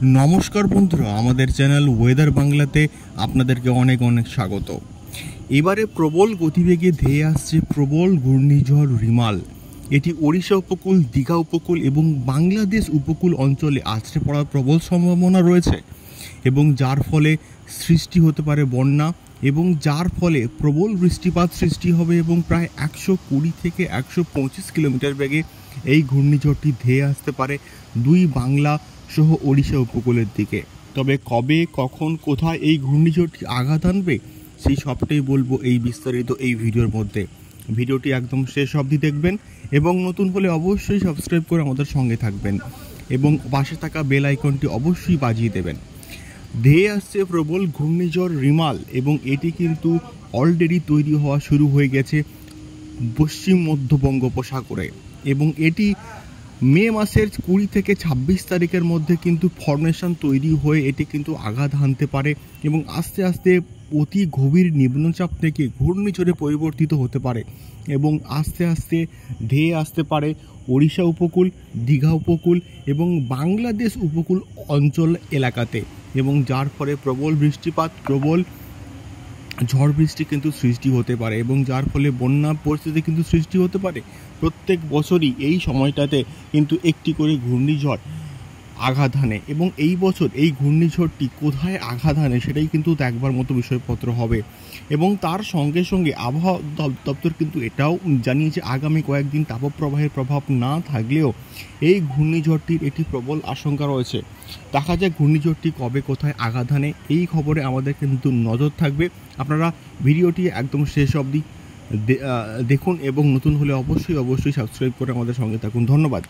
নমস্কার বন্ধুরা, আমাদের চ্যানেল ওয়েদার বাংলাতে আপনাদেরকে অনেক অনেক স্বাগত। এবারে প্রবল গতিবেগে ধেয়ে আসছে প্রবল ঘূর্ণিঝড় রিমাল। এটি ওড়িশা উপকূল, দীঘা উপকূল এবং বাংলাদেশ উপকূল অঞ্চলে আছড়ে পড়ার প্রবল সম্ভাবনা রয়েছে এবং যার ফলে সৃষ্টি হতে পারে বন্যা এবং যার ফলে প্রবল বৃষ্টিপাত সৃষ্টি হবে এবং প্রায় 120 থেকে 125 কিলোমিটার বেগে এই ঘূর্ণিঝড়টি ধেয়ে আসতে পারে দুই বাংলা সহ ওড়িশা উপকূলের দিকে। তবে কবে, কখন, কোথায় এই ঘূর্ণিঝড়টি আঘাত আনবে সেই সবটাই বলবো এই বিস্তারিত এই ভিডিওর মধ্যে। ভিডিওটি একদম শেষ অবধি দেখবেন এবং নতুন হলে অবশ্যই সাবস্ক্রাইব করে আমাদের সঙ্গে থাকবেন এবং পাশে থাকা বেল আইকনটি অবশ্যই বাজিয়ে দেবেন। ধেয়ে আসছে প্রবল ঘূর্ণিঝড় রিমাল এবং এটি কিন্তু অলরেডি তৈরি হওয়া শুরু হয়ে গেছে পশ্চিম মধ্য বঙ্গোপসাগরে এবং এটি মে মাসের 20 থেকে 26 তারিখের মধ্যে কিন্তু ফর্মেশন তৈরি হয়ে এটি কিন্তু আঘাত হানতে পারে এবং আস্তে আস্তে অতি গভীর নিম্নচাপ থেকে ঘূর্ণিঝড়ে পরিবর্তিত হতে পারে এবং আস্তে আস্তে ধেয়ে আসতে পারে ওড়িশা উপকূল, দীঘা উপকূল এবং বাংলাদেশ উপকূল অঞ্চল এলাকাতে এবং যার ফলে প্রবল বৃষ্টিপাত, প্রবল ঝড় বৃষ্টি কিন্তু সৃষ্টি হতে পারে এবং যার ফলে বন্যা পরিস্থিতি কিন্তু সৃষ্টি হতে পারে। প্রত্যেক বছরই এই সময়টাতে কিন্তু একটি করে ঘূর্ণিঝড় আঘাত হানে এবং এই বছর এই ঘূর্ণিঝড়টি কোথায় আঘাত হানে সেটাই কিন্তু দেখবার মতো বিষয়পত্র হবে এবং তার সঙ্গে সঙ্গে আবহাওয়া দপ্তর কিন্তু এটাও জানিয়েছে আগামী কয়েকদিন তাপপ্রবাহের প্রভাব না থাকলেও এই ঘূর্ণিঝড়টির একটি প্রবল আশঙ্কা রয়েছে। দেখা যায় ঘূর্ণিঝড়টি কবে কোথায় আঘাত হানে এই খবরে আমাদের কিন্তু নজর থাকবে। আপনারা ভিডিওটি একদম শেষ অবধি দেখুন এবং নতুন হলে অবশ্যই সাবস্ক্রাইব করে আমাদের সঙ্গে থাকুন। ধন্যবাদ।